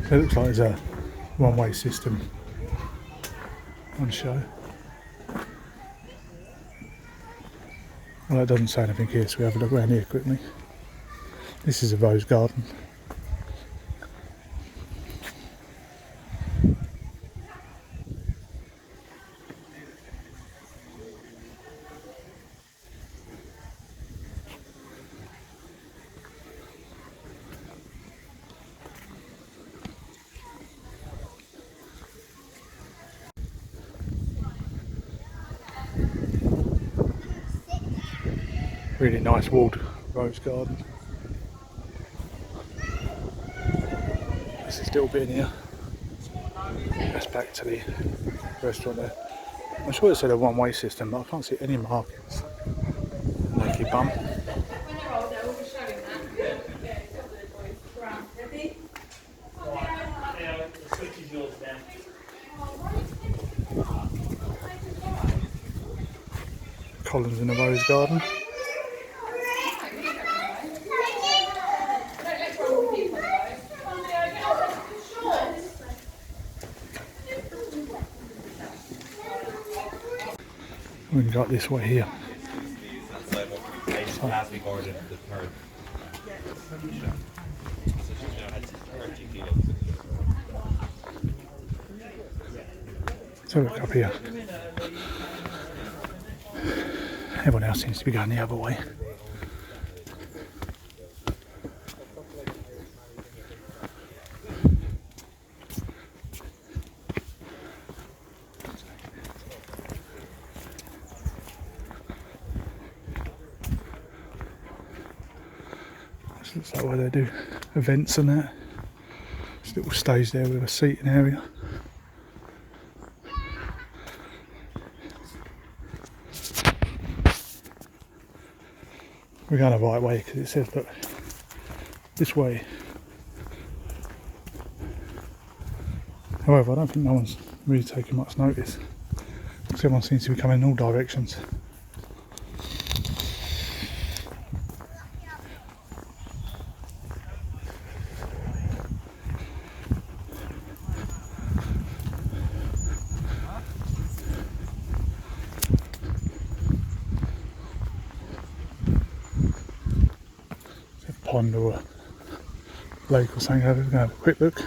So it looks like there's a one-way system on show. Well, that doesn't say anything here, so we have a look around here quickly. This is a rose garden. Really nice walled rose garden. There's this little bit in here. That's back to the restaurant there. I'm sure it said a one-way system, but I can't see any markings. Naked bum. Columns in the rose garden. We can go up this way here. So look up here. Everyone else seems to be going the other way. This looks like where they do events and that. This little stage there with a seating area. We're going the right way because it says, look, this way. However, I don't think no one's really taking much notice because everyone seems to be coming in all directions. Pond or a lake or something. We're going to have a quick look.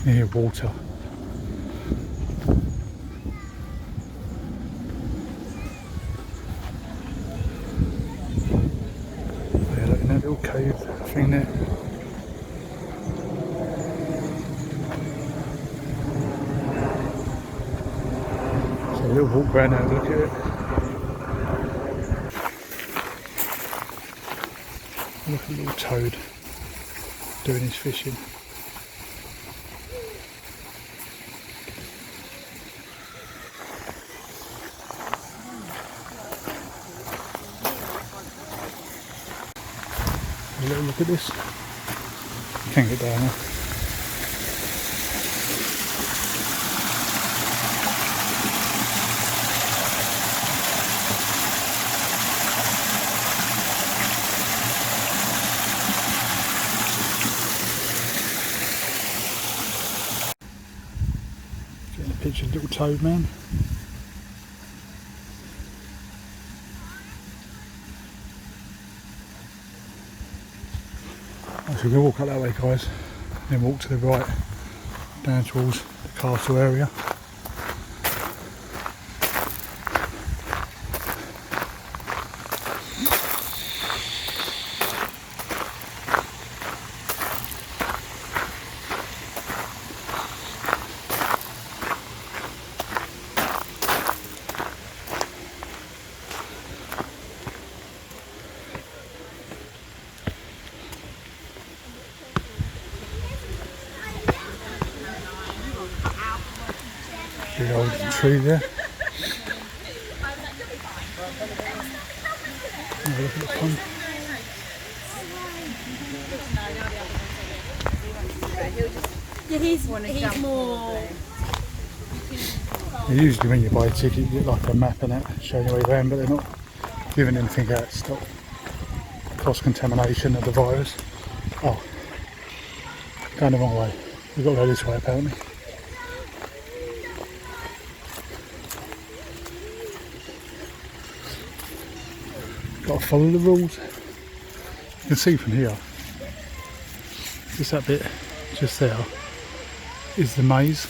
Near water. Yeah, look in that little cave thing there. A little walk around and look at it. Look at the little toad doing his fishing. A little look at this. Can't get down there. Picture of little toad man. So we're going to walk up that way, guys, then walk to the right down towards the castle area. Big old tree there. Have a look at the pond. Yeah, he's more Usually when you buy a ticket you get like a map and that showing you where you're going, but they're not giving anything out to stop cross-contamination of the virus. Oh, going the wrong way. We've got to go this way apparently. Got to follow the rules. You can see from here, just that bit just there is the maze.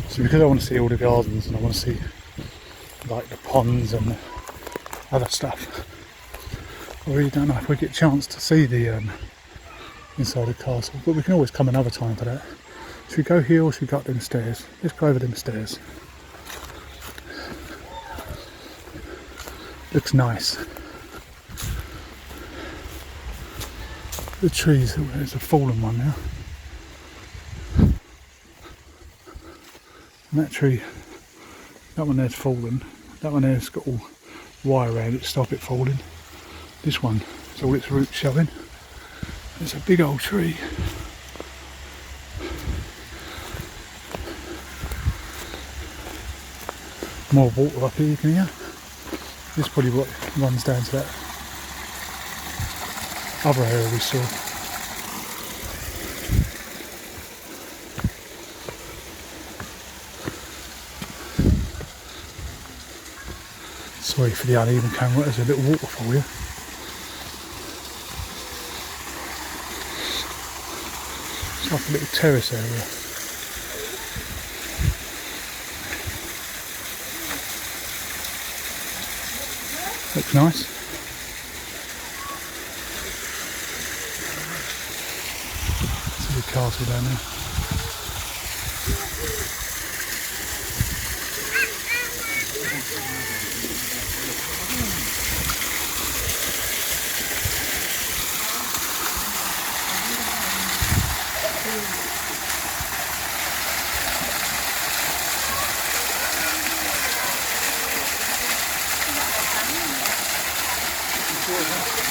So because I want to see all the gardens and I want to see like the ponds and the other stuff, I really don't know if we get a chance to see the inside the castle, but we can always come another time for that. Should we go here or should we go up them stairs? Let's go over them stairs. Looks nice. The trees, there's a fallen one now. And that tree, that one there's fallen. That one there's got all wire around it to stop it falling. This one is all its roots showing. It's a big old tree. More water up here, you can hear. This is probably what runs down to that other area we saw. Sorry for the uneven camera, there's a little waterfall here. It's like a little terrace area. Looks nice. There's a big castle down there.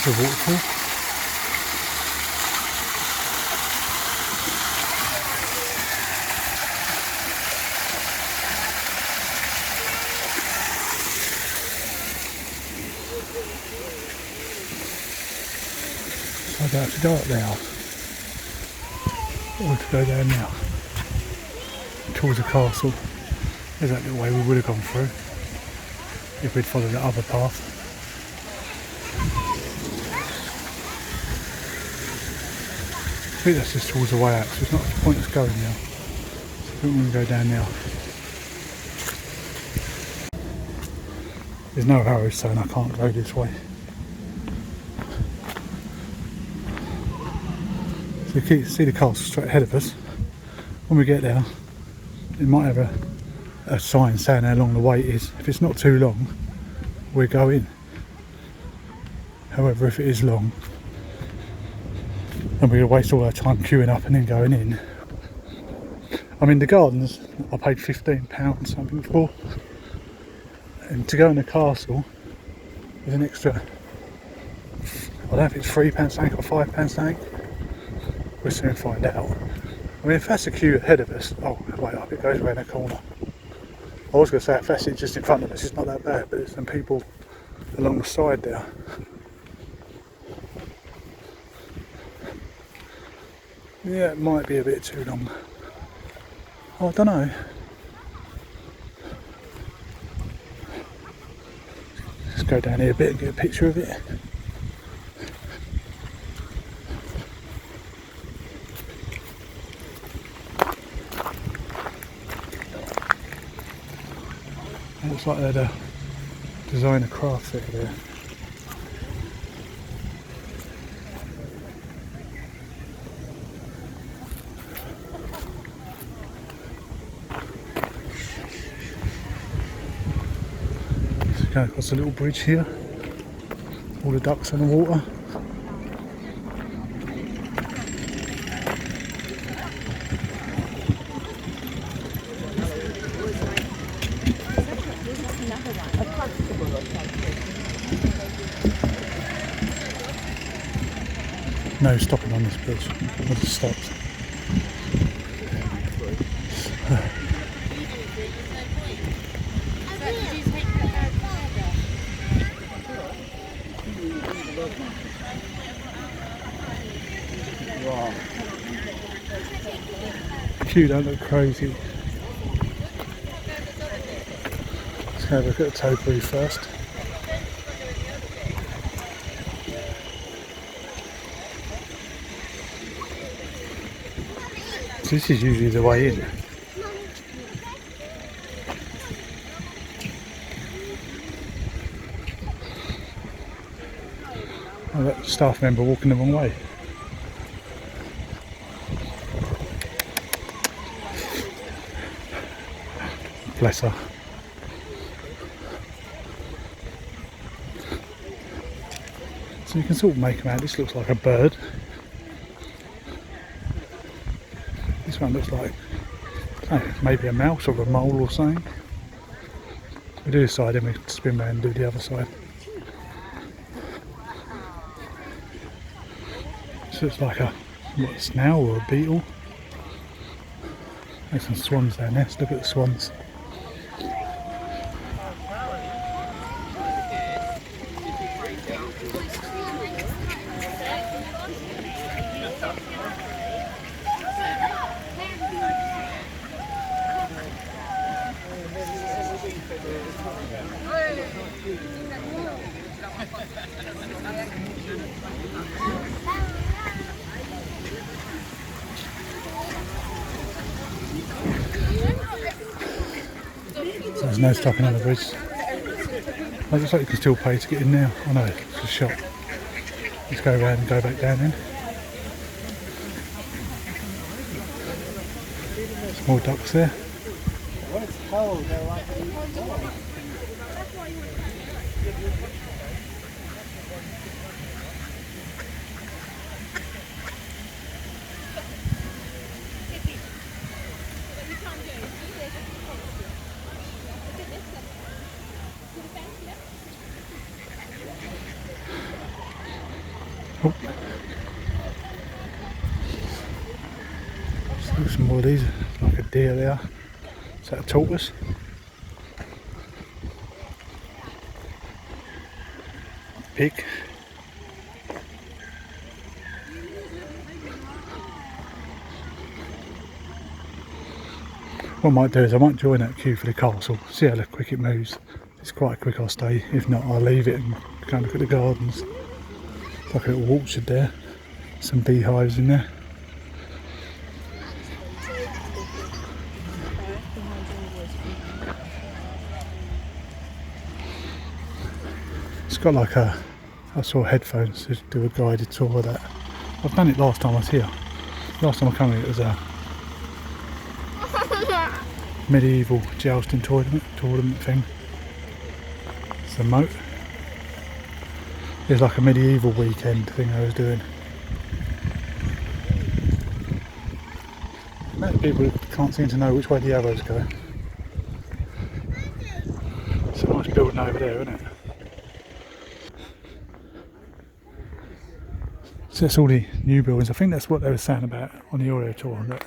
The waterfall. So I don't have to go up there, or to go down now towards the castle. There's that little way we would have gone through if we'd followed the other path. I think that's just towards the way out, so it's not the point of going now. So I think we're going to go down now. There's no arrows saying I can't go this way. So you can see the castle straight ahead of us. When we get there, it might have a sign saying how long the wait is. If it's not too long, we'll go in. However, if it is long, and we'll waste all our time queuing up and then going in. I mean, the gardens I paid £15 something for, and to go in the castle is an extra, I don't know if it's £3 something or £5 something. We'll soon find out. I mean, if that's a queue ahead of us, oh wait up, it goes around the corner. I was going to say if that's it just in front of us, it's not that bad, but there's some people along the side there. Yeah, it might be a bit too long. Oh, I don't know. Let's go down here a bit and get a picture of it. It looks like they had a designer craft fair there. Going across a little bridge here, all the ducks in the water. another one, a constable or something. No stopping on this bridge. It just stops. Wow. Queue don't look crazy. Let's have a look at the topiary first. So this is usually the way in. I've got a staff member walking the wrong way. Bless her. So you can sort of make them out. This looks like a bird. This one looks like, I don't know, maybe a mouse or a mole or something. We do this side, then we spin around and do the other side. This looks like a snail or a beetle. There's some swans down there. Let's look at the swans. There's no stopping on the bridge. It looks like you can still pay to get in now. Oh no, it's a shop. Let's go around and go back down then. Some more ducks there. When it's cold, they're like oh. So some more of these, like a deer there. Is that a tortoise? Pig. What I might do is I might join that queue for the castle, see how quick it moves. If it's quite quick, I'll stay. If not, I'll leave it and go and look at the gardens. It's like a little orchard there. Some beehives in there. It's got like a sort of headphones to do a guided tour of that. I've done it last time I was here. Last time I came here it was a medieval jousting tournament thing. It's a moat. It's like a medieval weekend thing I was doing. Many people can't seem to know which way the arrows go. It's a nice building over there, isn't it? So that's all the new buildings. I think that's what they were saying about on the Oreo tour, that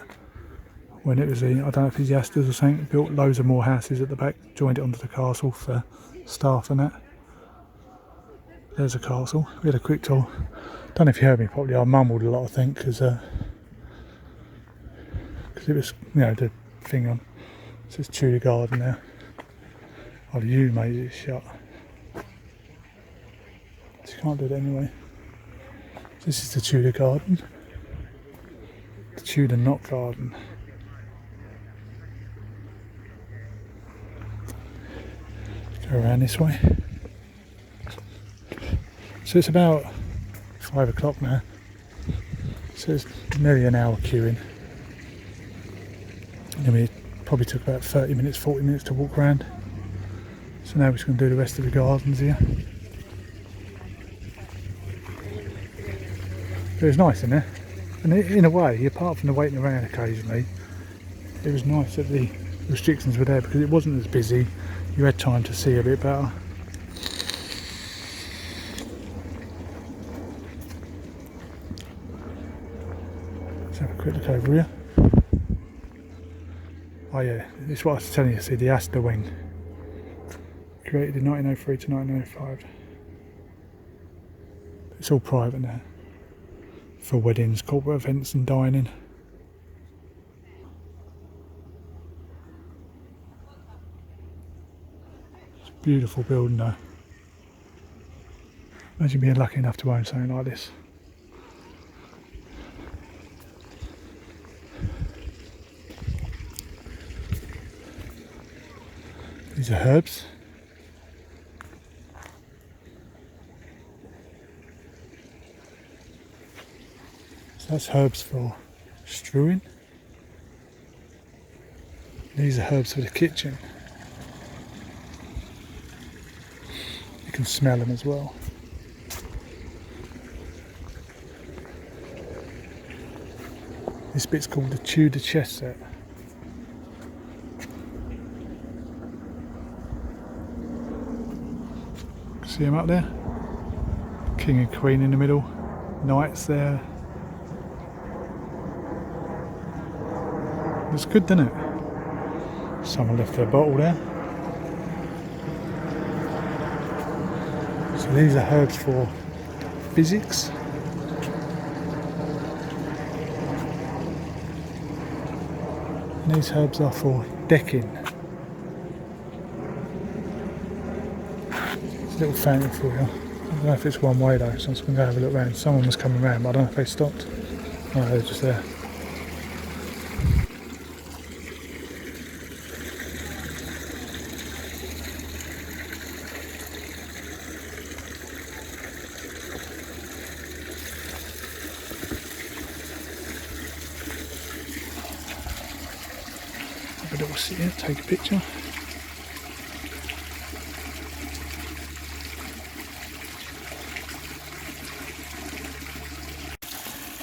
when it was the, I don't know if it's the Astors or something, built loads of more houses at the back, joined it onto the castle for staff and that. There's a castle. We had a quick tour. Don't know if you heard me properly, I mumbled a lot I think, because it was, you know, the thing on. It says Tudor Garden now. Oh, you made it shut. So you can't do it anyway. This is the Tudor Garden. The Tudor Knot Garden. Go around this way. So it's about 5 o'clock now. So it's nearly an hour queuing. And we probably took about 30 minutes, 40 minutes to walk around. So now we're just going to do the rest of the gardens here. It was nice in there, and in a way, apart from the waiting around occasionally, it was nice that the restrictions were there because it wasn't as busy. you had time to see a bit better. Let's have a quick look over here. Oh yeah, this is what I was telling you, see the Astor wing. Created in 1903 to 1905. It's all private now. For weddings, corporate events and dining. It's a beautiful building though. Imagine being lucky enough to own something like this. These are herbs. So that's herbs for strewing. These are herbs for the kitchen. You can smell them as well. This bit's called the Tudor Chess Set. See them up there? King and Queen in the middle, knights there. Looks good, doesn't it? Someone left their bottle there. So these are herbs for physics. And these herbs are for decking. It's a little fountain for you. I don't know if it's one way though, so I'm just going to go have a look around. Someone was coming around, but I don't know if they stopped. Oh, they're just there. Have a little sit here, take a picture.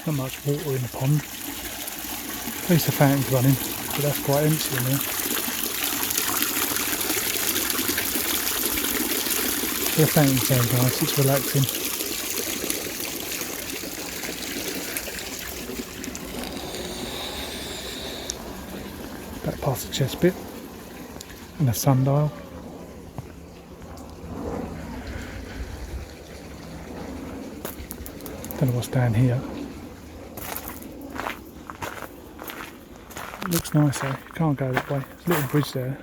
Not much water in the pond. At least the fountain's running, but that's quite empty in there. The fountain sounds nice, it's relaxing. Back past the chess bit and the sundial. Don't know what's down here. It looks nice though, you can't go that way. There's a little bridge there.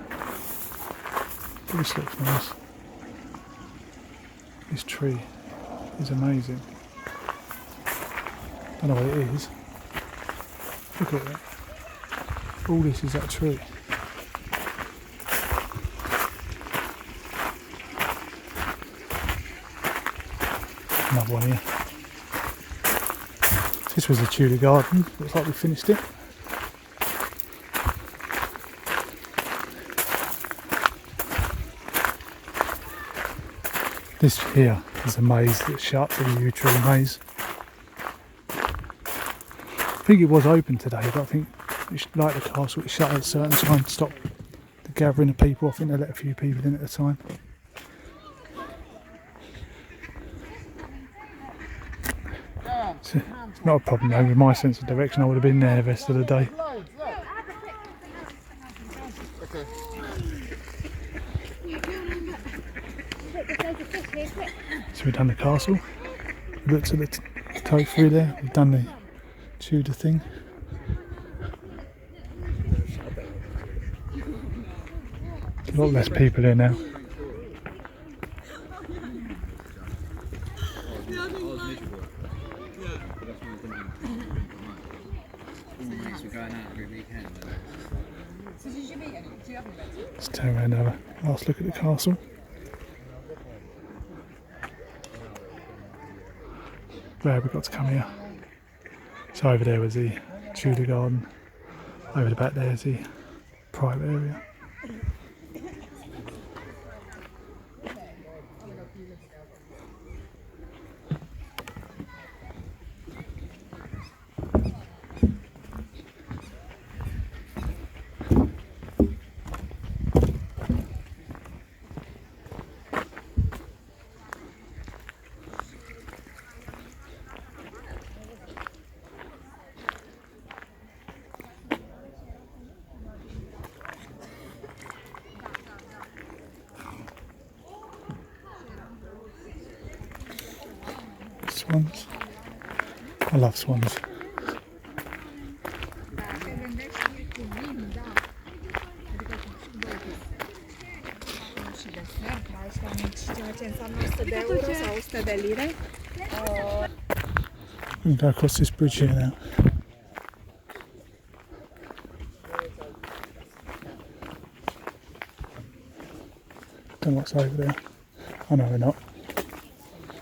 But this looks nice. This tree is amazing. Don't know what it is. Look at that. All this is that tree. Another one here. This was the Tudor Garden. Looks like we finished it. This here is a maze that shuts, a yew tree maze. I think it was open today, but I think, like the castle, it shut at a certain time to stop the gathering of people. I think they let a few people in at a time. So, it's not a problem though, with my sense of direction I would have been there the rest of the day. So we've done the castle, we looked at the topiary there, we've done the Tudor thing. A lot less people here now. Let's turn around and have a last look at the castle. Glad we got to come here. So over there was the Tudor Garden. Over the back there is the private area. swans. I love swans. We can go across this bridge here now. Don't know what's over there. Oh no, we're not.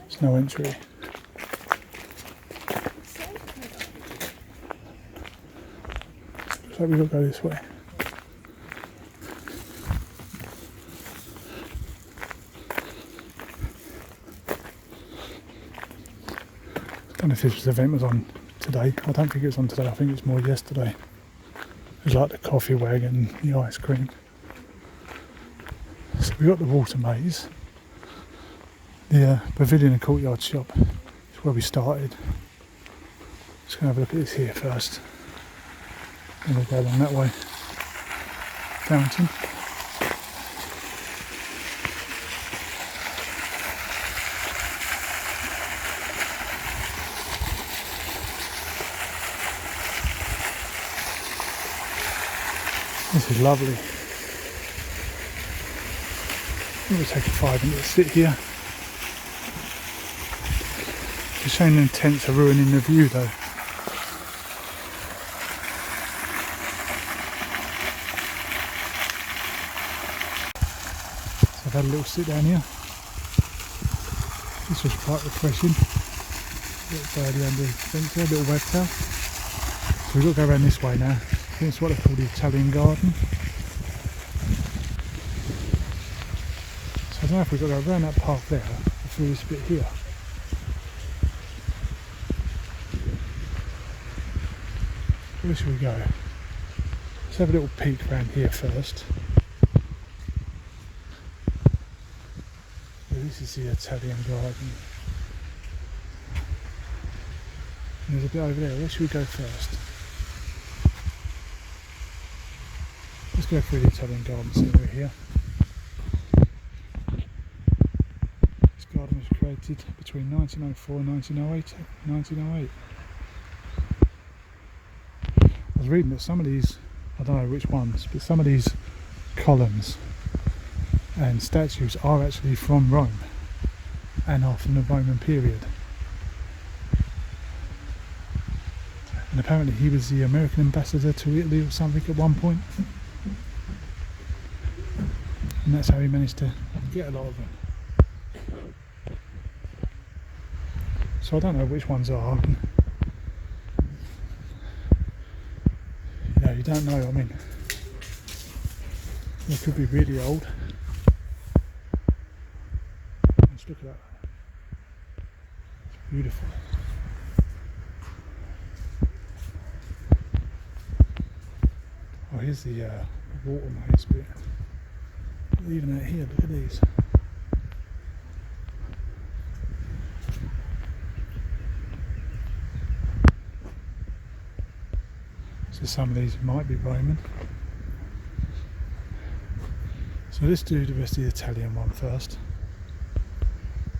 There's no entry. Looks like we've got to go this way. I don't know if this event was on today. I don't think it was on today. I think it's more yesterday. It was like the coffee wagon, the ice cream. So we got the water maze. The pavilion and courtyard shop is where we started. Just going to have a look at this here first. Then we'll go along that way. Fountain. This is lovely. I'm going to take a 5 minute sit here. It's a shame them tents are ruining the view though. So I've had a little sit down here. This was quite refreshing. A little birdie under the fence there, a little web tail. So we've got to go around this way now. I think it's what they call the Italian Garden. So I don't know if we've got to go around that path there or through this bit here. Where should we go? Let's have a little peek around here first. So this is the Italian Garden. And there's a bit over there. Where should we go first? Let's go through the Italian Garden scenery here. This garden was created between 1904 and 1908. I was reading that some of these, I don't know which ones, but some of these columns and statues are actually from Rome and are from the Roman period. And apparently he was the American ambassador to Italy or something at one point. And that's how he managed to get a lot of them. So I don't know which ones are. You know, you don't know, I mean, they could be really old. Let's look at that. It's beautiful. Oh, here's the water maze bit. Even out here, look at these. So some of these might be Roman. So let's do the rest of the Italian one first.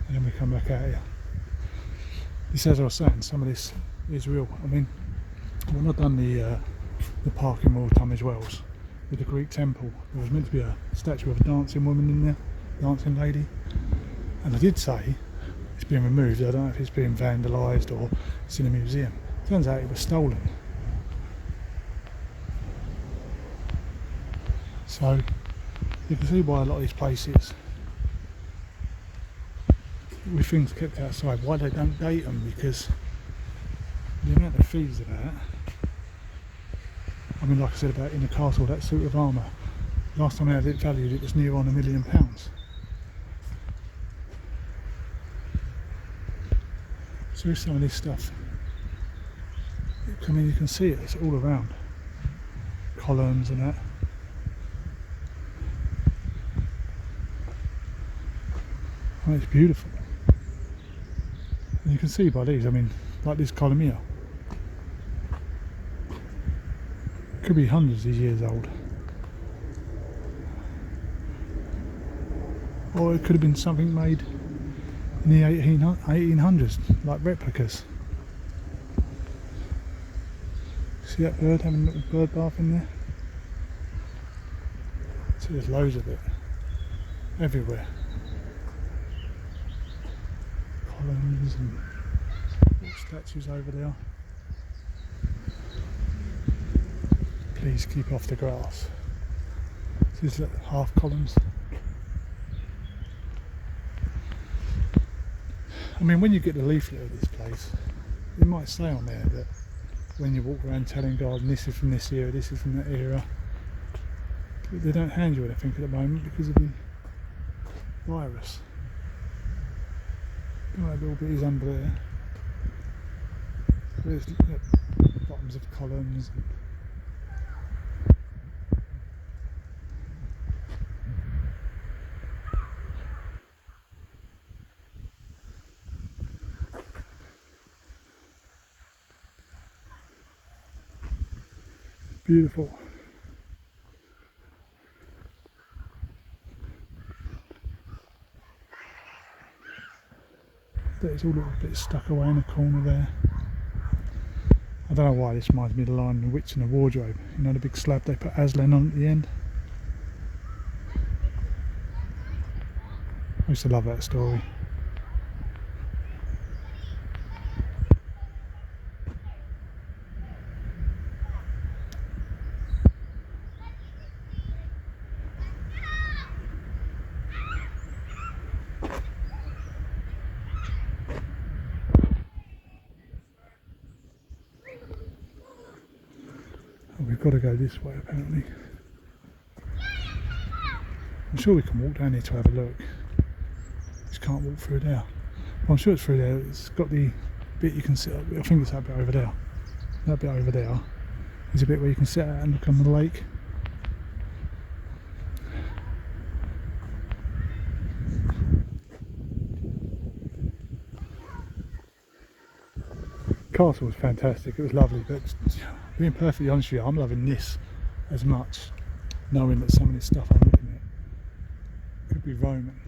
And then we come back out here. This, as I was saying, some of this is real. I mean, when I've done the Pompeiian Wall Tunbridge Wells with the Greek temple, there was meant to be a statue of a dancing woman in there, dancing lady, and I did say it's been removed. I don't know if it's been vandalised or it's in a museum. Turns out it was stolen. So you can see why a lot of these places with things kept outside, why they don't date them, because the amount of fees of that. I mean, like I said about in the castle, that suit of armour, last time I had it valued, it was near on £1 million. So here's some of this stuff. I mean, you can see it, it's all around. Columns and that. Oh, it's beautiful. And you can see by these, I mean, like this column here. Could be hundreds of years old, or it could have been something made in the 1800s, like replicas. See that bird having a little bird bath in there? So there's loads of it, everywhere. Columns and little statues over there. Please keep off the grass. These little half columns. I mean, when you get the leaflet of this place, it might say on there that when you walk around KentEngland Garden, this is from this era, this is from that era. But they don't hand you anything at the moment because of the virus. Got a little bit under there. There's the bottoms of columns. Beautiful. There's all a little bit stuck away in the corner there. I don't know why this reminds me of the line in The Witch in the Wardrobe. You know, the big slab they put Aslan on at the end. I used to love that story. We've got to go this way apparently. I'm sure we can walk down here to have a look. Just can't walk through there. Well, I'm sure it's through there. It's got the bit you can sit up. I think it's that bit over there. That bit over there is a bit where you can sit out and look on the lake. Castle was fantastic, it was lovely, but being perfectly honest with you, I'm loving this as much, knowing that some of this stuff I'm looking at could be Roman.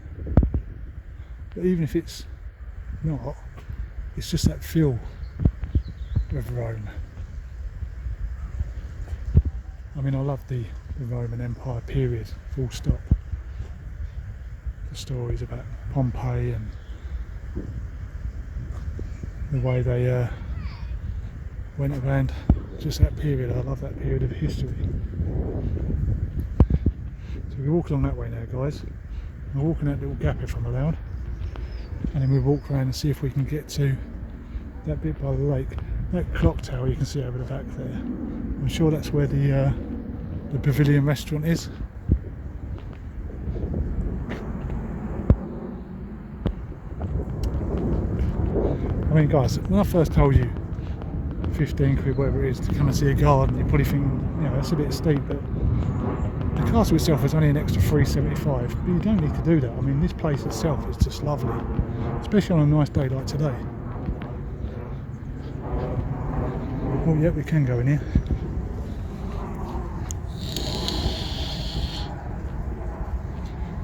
But even if it's not, it's just that feel of Rome. I mean, I love the Roman Empire period, full stop. The stories about Pompeii and the way they went around, just that period. I love that period of history. So we walk along that way now, guys. We'll walk in that little gap if I'm allowed, and then we'll walk around and see if we can get to that bit by the lake. That clock tower you can see over the back there. I'm sure that's where the Pavilion restaurant is. I mean, guys, when I first told you 15 quid, whatever it is, to come and see a garden, you probably think, you know, that's a bit steep, but the castle itself is only an extra $3.75, but you don't need to do that. I mean, this place itself is just lovely, especially on a nice day like today. Oh, yeah, we can go in here.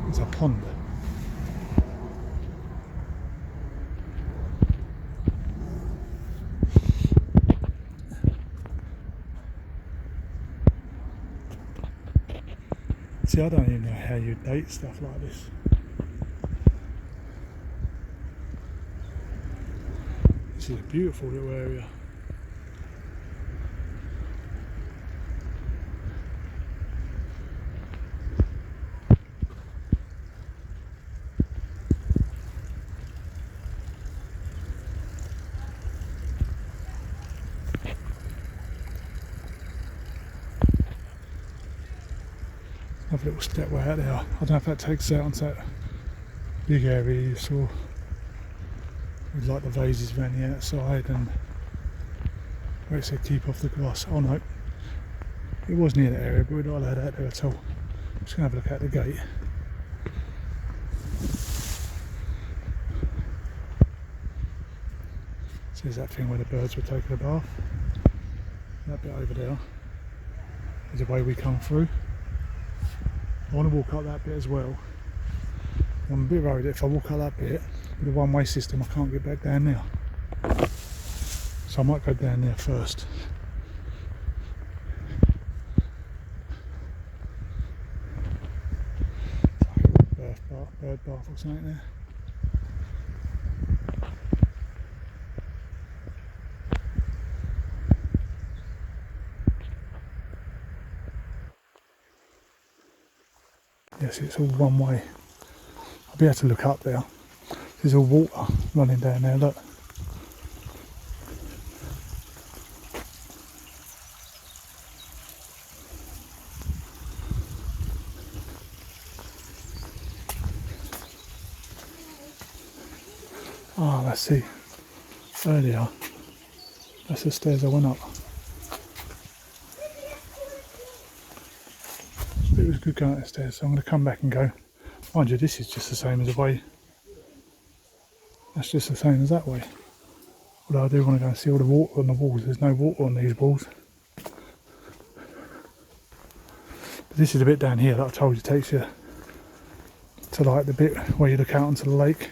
It's a pond. See, I don't even know how you date stuff like this. This is a beautiful little area. Have a little stepway out there. I don't know if that takes out onto that big area you saw with like the vases around the outside and where it said keep off the grass. Oh no, it was near that area, but we're not allowed out there at all. I'm just going to have a look at the gate. So there's that thing where the birds were taking a bath. That bit over there is the way we come through. I want to walk up that bit as well. I'm a bit worried that if I walk up that bit With the one-way system, I can't get back down there. So I might go down there first. Bird bath or something there. Yes, it's all one way. I'll be able to look up there. There's all water running down there, look. Ah, let's see. Earlier, that's the stairs I went up. It was good going up the stairs, so I'm going to come back and go. Mind you, this is just the same as the way. That's just the same as that way. Although I do want to go and see all the water on the walls. There's no water on these walls. But this is the bit down here that I told you takes you to like the bit where you look out onto the lake.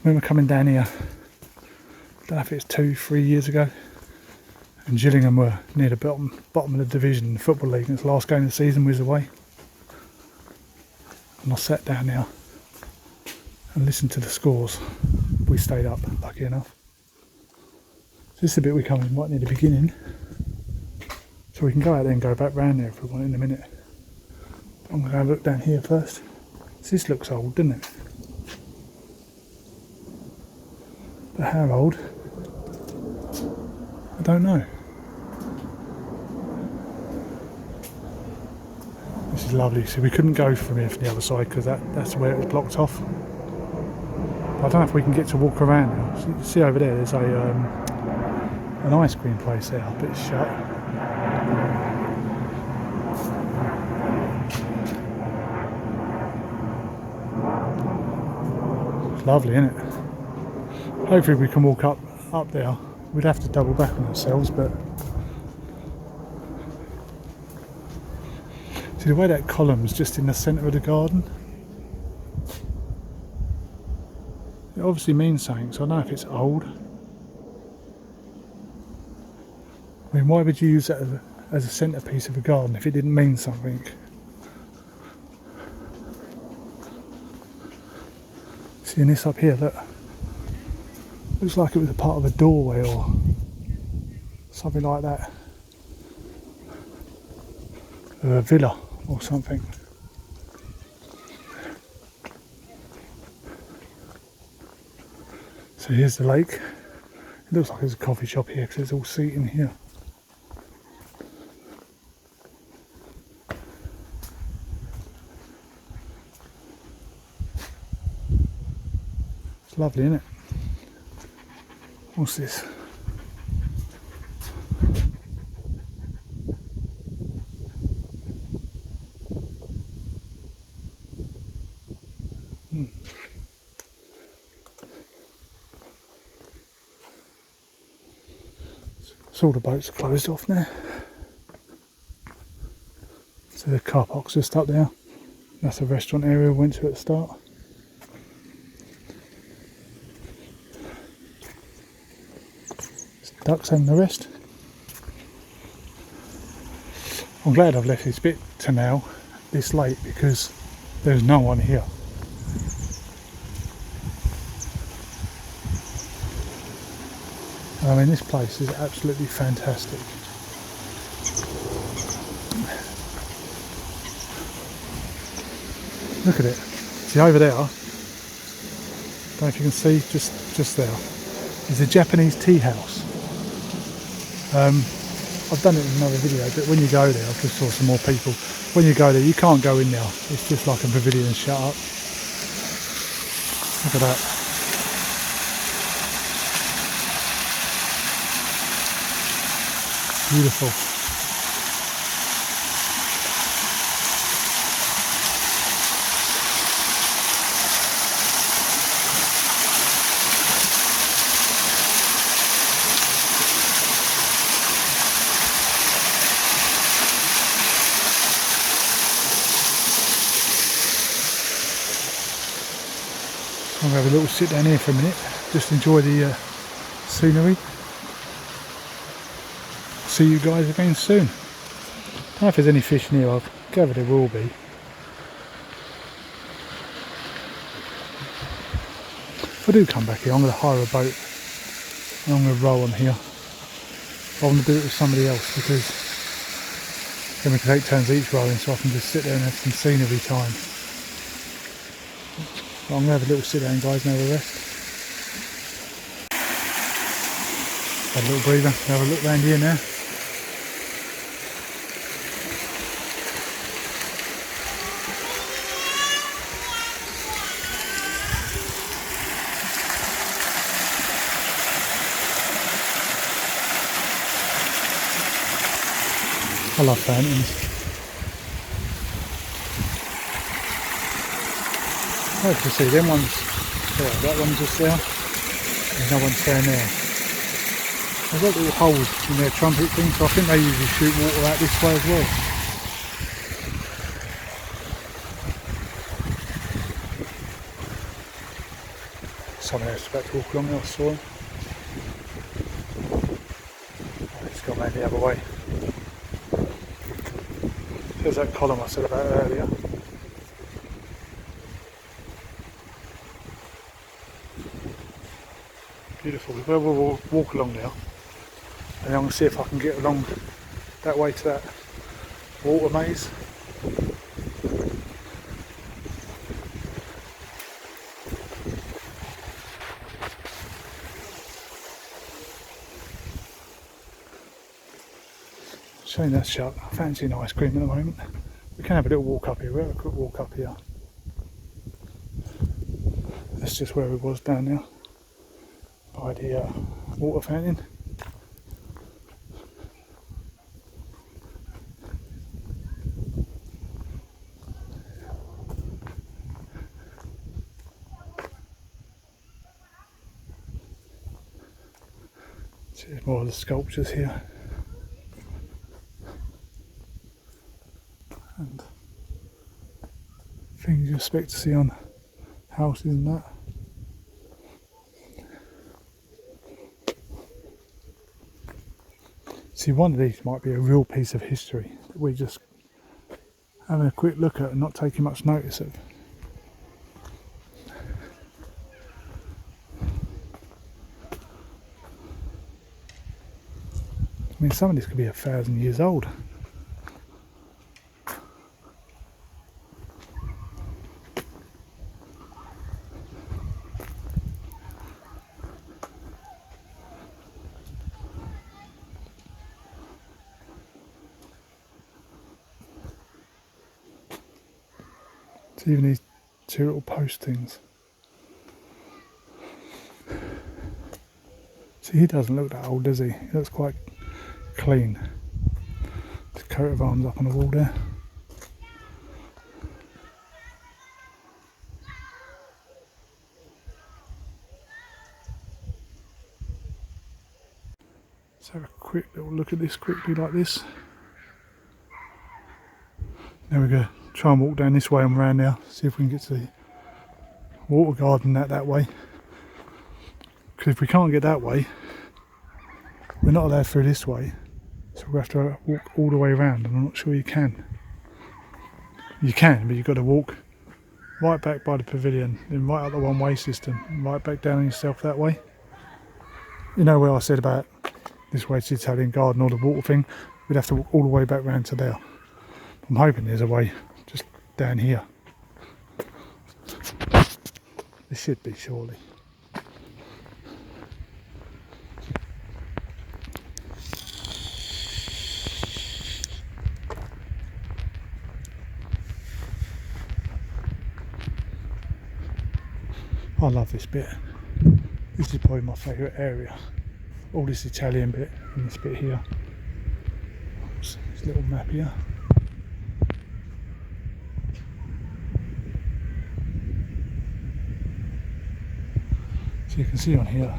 I remember coming down here, I don't know if it's 2-3 years ago, and Gillingham were near the bottom of the division in the Football League, and its last game of the season was away. And I sat down there and listened to the scores. We stayed up, lucky enough. This is the bit we come in right near the beginning, so we can go out there and go back round there if we want in a minute. But I'm going to have a look down here first. This looks old, doesn't it? But how old? I don't know. This is lovely. So we couldn't go from here from the other side because that's where it was blocked off. I don't know if we can get to walk around now. So you can see over there, there's an ice cream place there, but it's shut. It's lovely, isn't it? Hopefully we can walk up there. We'd have to double back on ourselves, but see the way that column's just in the centre of the garden. It obviously means something, so I don't know if it's old. I mean, why would you use that as a centrepiece of a garden if it didn't mean something? Seeing this up here, look. Looks like it was a part of a doorway or something like that. Or a villa or something. So here's the lake. It looks like there's a coffee shop here because there's all seating here. It's lovely, isn't it? What's this? So all the boats are closed off now. So the car park's just up there. That's the restaurant area we went to at the start. Ducks and the rest. I'm glad I've left this bit to now, this late, because there's no one here. I mean, this place is absolutely fantastic. Look at it. See over there, I don't know if you can see, just there, is a Japanese tea house. I've done it in another video, but when you go there, I've just saw some more people. When you go there, you can't go in now. It's just like a pavilion shut up. Look at that. Beautiful. to have a little sit down here for a minute, just enjoy the scenery. See you guys again soon. Don't know if there's any fish in here, I've gathered there will be. If I do come back here, I'm going to hire a boat and I'm going to row on here. I want to do it with somebody else because then we can take turns each rowing, so I can just sit there and have some scenery time. But I'm going to have a little sit down, guys, and have a rest. Have a little breather, have a look round here now. I love fountains. Hard to see, them ones there, that one's just there, and that one's down there. They've got little holes in their trumpet thing, so I think they usually shoot water out this way as well. Someone else about to walk along there, I saw him. Oh, he's gone round the other way. There's that column I said about earlier. Beautiful. We'll walk along now, and I'm going to see if I can get along that way to that water maze. Shame that's shut. I fancy an ice cream at the moment. We can have a little walk up here. We'll have a quick walk up here. That's just where we was down there, by the water fountain. See, there's more of the sculptures here. And things you expect to see on houses and that. See, one of these might be a real piece of history that we're just having a quick look at and not taking much notice of. I mean, some of this could be 1,000 years old. Even these two little post things. See, he doesn't look that old, does he? He looks quite clean. The coat of arms up on the wall there. Let's have a quick little look at this quickly like this. There we go. Try and walk down this way and round now, see if we can get to the water garden that way. Because if we can't get that way, we're not allowed through this way, so we'll have to walk all the way around, and I'm not sure you can. You can, but you've got to walk right back by the pavilion, then right up the one-way system, and right back down on yourself that way. You know where I said about this way to the Italian garden or the water thing, we'd have to walk all the way back round to there. I'm hoping there's a way just down here. There should be, surely. I love this bit. This is probably my favourite area. All this Italian bit and this bit here. This little map here. So you can see on here,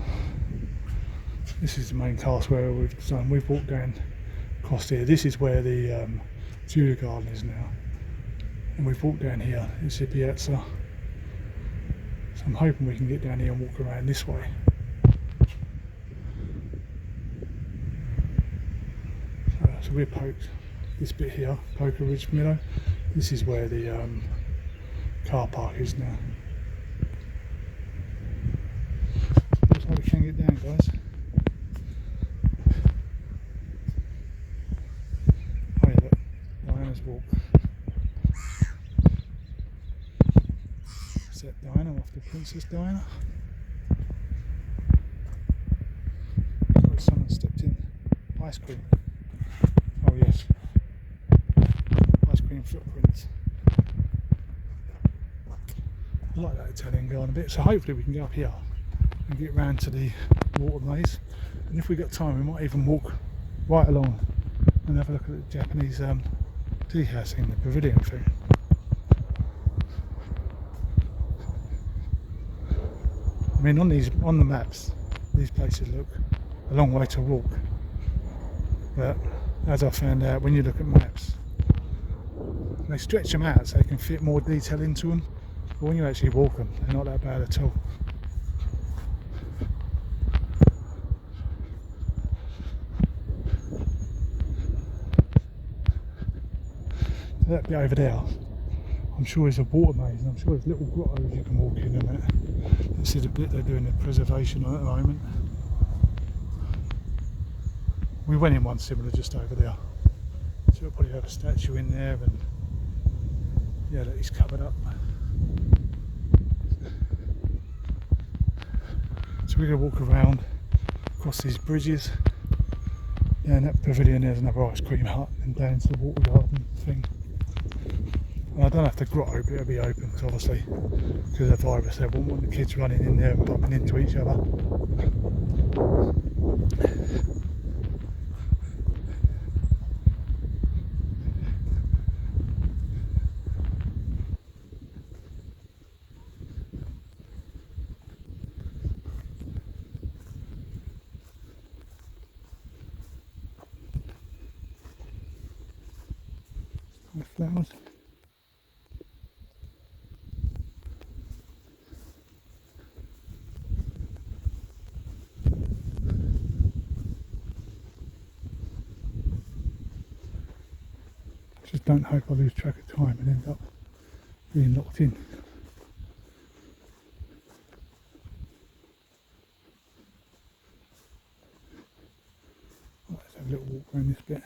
this is the main castle where we've walked down across here. This is where the Tudor Garden is now. And we've walked down here, it's the piazza. So So I'm hoping we can get down here and walk around this way. So we're poked this bit here, Poker Ridge Meadow. This is where the car park is now. Looks like we can get down, guys. Oh yeah, look, Diana's Walk. Is that Diana off the Princess Diana? Sorry, someone stepped in. Ice cream. Oh yes. Ice cream footprints. I like that Italian garden a bit, so hopefully we can go up here and get round to the water maze, and if we got time we might even walk right along and have a look at the Japanese tea house thing, the pavilion thing. I mean, on the maps these places look a long way to walk, but as I found out, when you look at maps they stretch them out so they can fit more detail into them, but when you actually walk them they're not that bad at all. That bit over there, I'm sure is a water maze, and I'm sure there's little grottoes you can walk in it. This is the bit they're doing the preservation on at the moment. We went in one similar just over there, so we'll probably have a statue in there, and yeah, that is covered up. So we're going to walk around across these bridges. Yeah, and that pavilion, there's another ice cream hut, and down to the water garden thing. And I don't know if the grotto bit will be open, because obviously, because of the virus, they won't want the kids running in there and bumping into each other. Flowers. Just don't hope I lose track of time and end up being locked in. Let's have a little walk around this bit.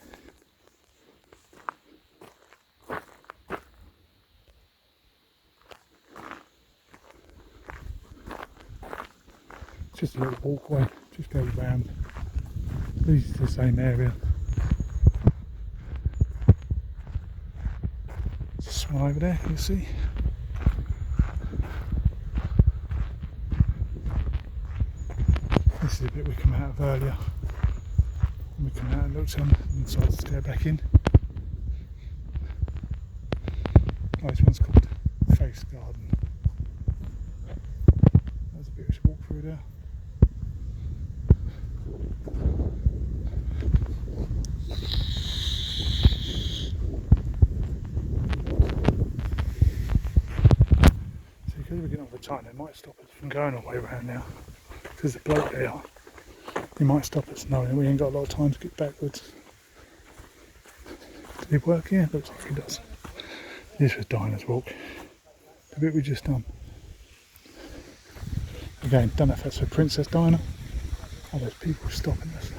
Just a little walkway, just goes round. Leads to the same area. Just one over there, you'll see. This is the bit we come out of earlier. We come out and looked on and decided to go back in. Oh, this one's called Face Garden. There's a bit we should walk through there. Because we're getting off the time, they might stop us from going all the way around now. Because the bloke there, he might stop us knowing we ain't got a lot of time to get backwards. Does he work here? Looks like he does. This was Dinah's Walk. The bit we just done. Again, don't know if that's for Princess Diana. Oh, there's people stopping us.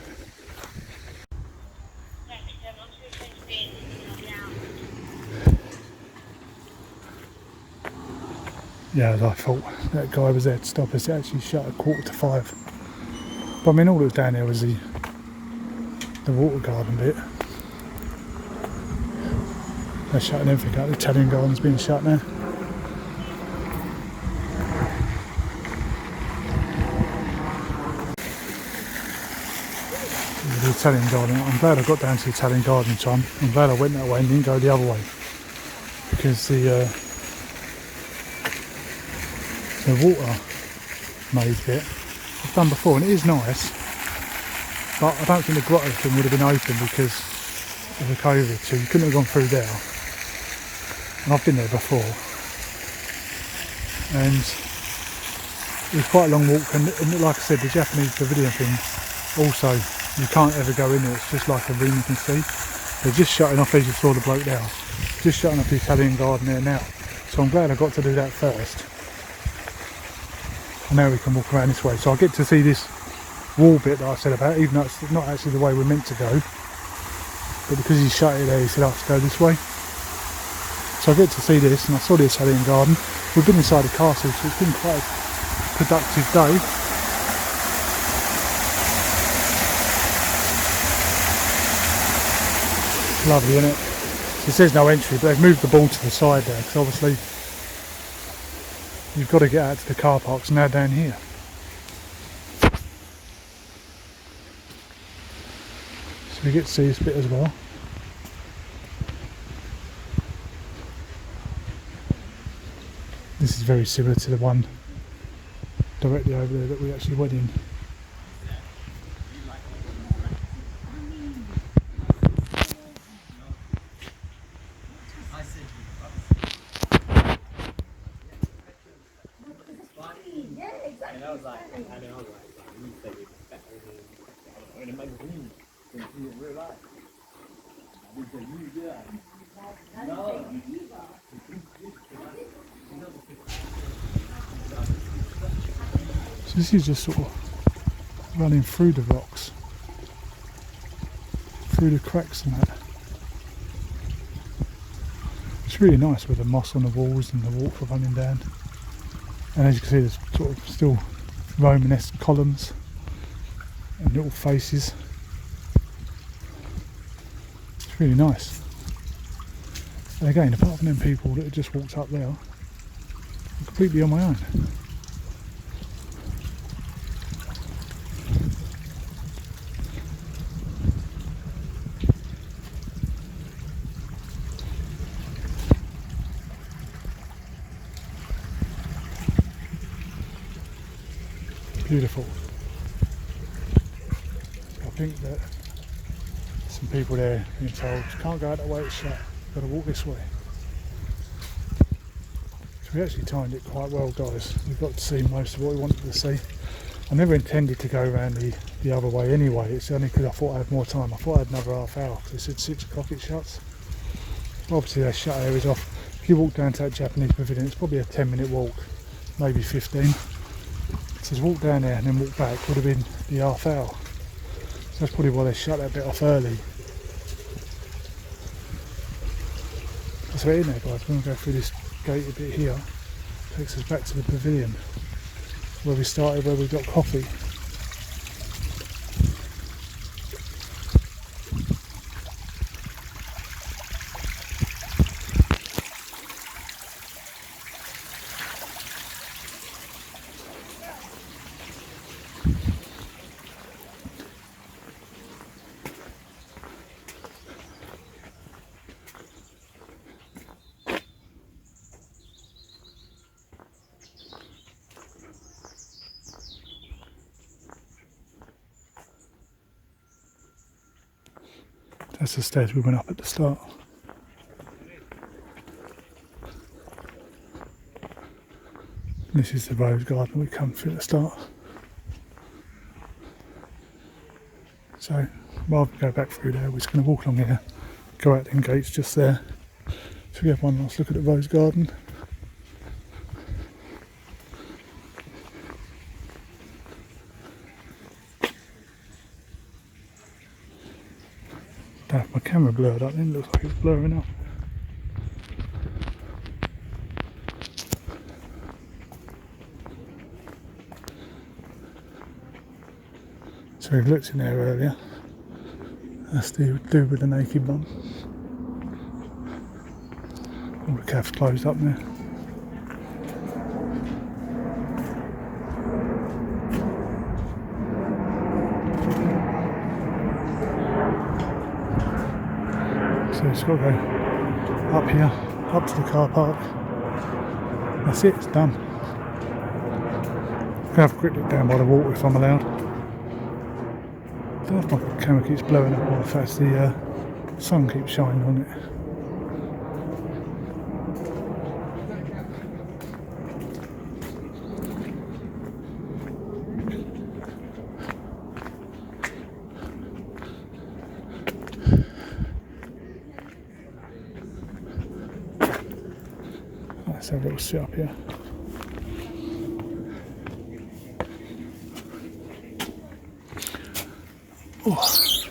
Yeah, as I thought, that guy was there to stop us. It actually shut at 5:15. But I mean, all that was down there was the water garden bit. They're shutting everything up. The Italian garden's been shut now. The Italian garden. I'm glad I got down to the Italian garden time. I'm glad I went that way and didn't go the other way, because the water maze bit I've done before, and it is nice, but I don't think the grotto thing would have been open because of the COVID, so you couldn't have gone through there. And I've been there before, and It was quite a long walk, and like I said, the Japanese pavilion thing, also, you can't ever go in there, it's just like a room you can see. They're just shutting off, as you saw the bloke there, just shutting off the Italian garden there now. So I'm glad I got to do that first. And now we can walk around this way. So I get to see this wall bit that I said about, even though it's not actually the way we're meant to go. But because he shut it there, he said I have to go this way. So I get to see this, and I saw the Italian garden. We've been inside the castle, so it's been quite a productive day. It's lovely, isn't it? It says no entry, but they've moved the ball to the side there, because obviously you've got to get out to the car parks now down here. So we get to see this bit as well. This is very similar to the one directly over there that we actually went in. So this is just sort of running through the rocks, through the cracks and that. It's really nice with the moss on the walls and the water running down. And as you can see, there's sort of still Romanesque columns and little faces. It's really nice. And again, apart from them people that have just walked up there, I'm completely on my own. Beautiful. I think that some people there being told you can't go out that way, it's shut, you've got to walk this way. So we actually timed it quite well, guys. We've got to see most of what we wanted to see. I never intended to go around the other way anyway, it's only because I thought I had more time. I thought I had another half hour because they said 6 o'clock it shuts. Obviously they shut areas off. If you walk down to that Japanese pavilion, it's probably a 10-minute walk, maybe 15. So to walk down there and then walk back would have been the half hour. So that's probably why they shut that bit off early. That's right in there, guys. We're going to go through this gate a bit here. Takes us back to the pavilion where we started, where we got coffee. That's the stairs we went up at the start. This is the rose garden we come through at the start. So rather than go back through there, we're just going to walk along here, go out them gates just there. So we have one last look at the rose garden. Don't have my camera blurred up, then it looks like it's blurring up. So we've looked in there earlier. That's the dude with the naked bum. All the cafes closed up there. So it's got to go up here, up to the car park. That's it, it's done. I'm going to have a quick look down by the water if I'm allowed. I don't know if my camera keeps blowing up or if that's the sun keeps shining on it. Let's have a little sit up here. Oh.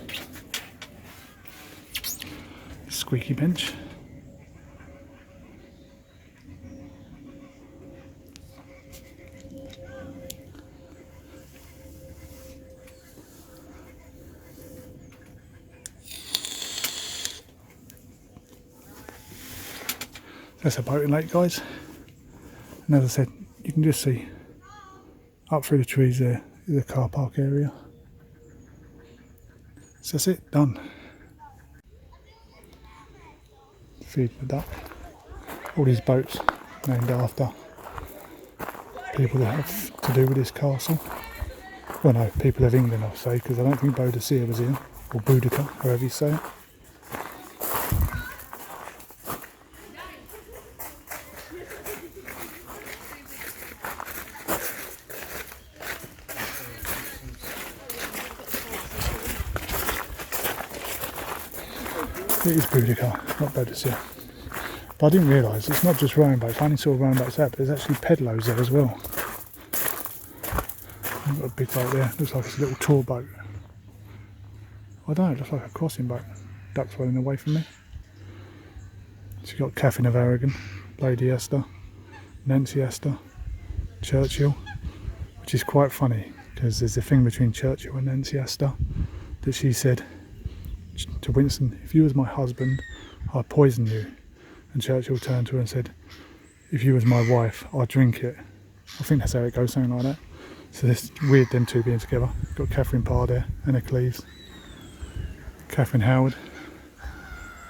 Squeaky bench. That's a boating lake, guys, and as I said, you can just see up through the trees there is a car park area. So that's it, done. Feeding the duck. All these boats named after people that have to do with this castle. Well, no, people of England, I'll say, because I don't think Boadicea was here, or Boudica, however you say it. It is Boudica, not Boadicea. But I didn't realise it's not just rowing boats. I only saw rowing boats there, but there's actually pedlos there as well. I've got a big boat there. Looks like it's a little tour boat. I don't know. It looks like a crossing boat. Ducks running away from me. So you've got Catherine of Aragon, Lady Esther, Nancy Esther, Churchill, which is quite funny because there's a thing between Churchill and Nancy Esther that she said to Winston, if you was my husband, I'd poison you. And Churchill turned to her and said, if you was my wife, I'd drink it. I think that's how it goes, something like that. So it's weird them two being together. Got Catherine Parr there, Anna Cleves, Catherine Howard,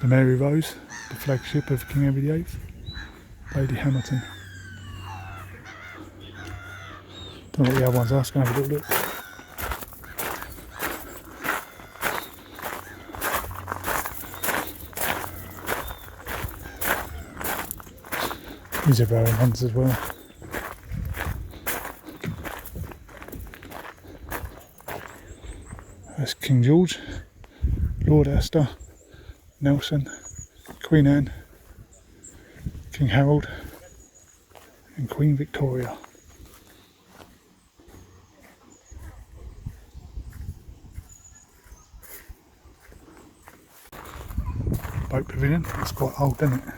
the Mary Rose, the flagship of King Henry VIII, Lady Hamilton. Don't know what the other ones are, let's go and have a little look. These are rowing ones as well. That's King George, Lord Astor, Nelson, Queen Anne, King Harold and Queen Victoria. Boat pavilion, it's quite old, isn't it?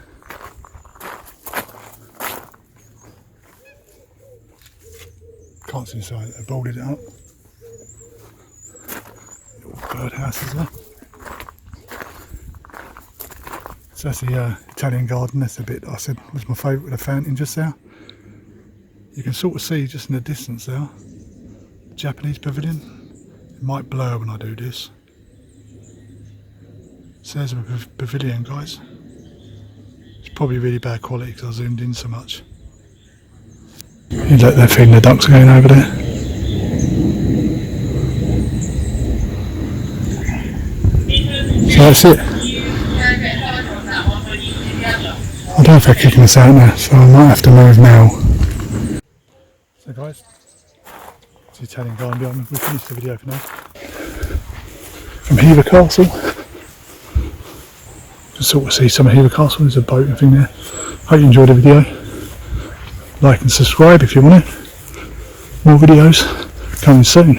Can't see inside, they bolted it up. Little birdhouse as well. So that's the Italian garden. That's the bit I said was my favourite with the fountain just there. You can sort of see just in the distance there, the Japanese pavilion. It might blur when I do this. So there's a pavilion, guys. It's probably really bad quality because I zoomed in so much. Look, they're feeding the ducks going over there. So that's it. I don't know if they're kicking us out now, so I might have to move now. So guys, it's the Italian garden behind me. We've finished the video for now. From Hever Castle. You can sort of see some of Hever Castle. There's a boat and thing there. Hope you enjoyed the video. Like and subscribe if you want it. More videos coming soon.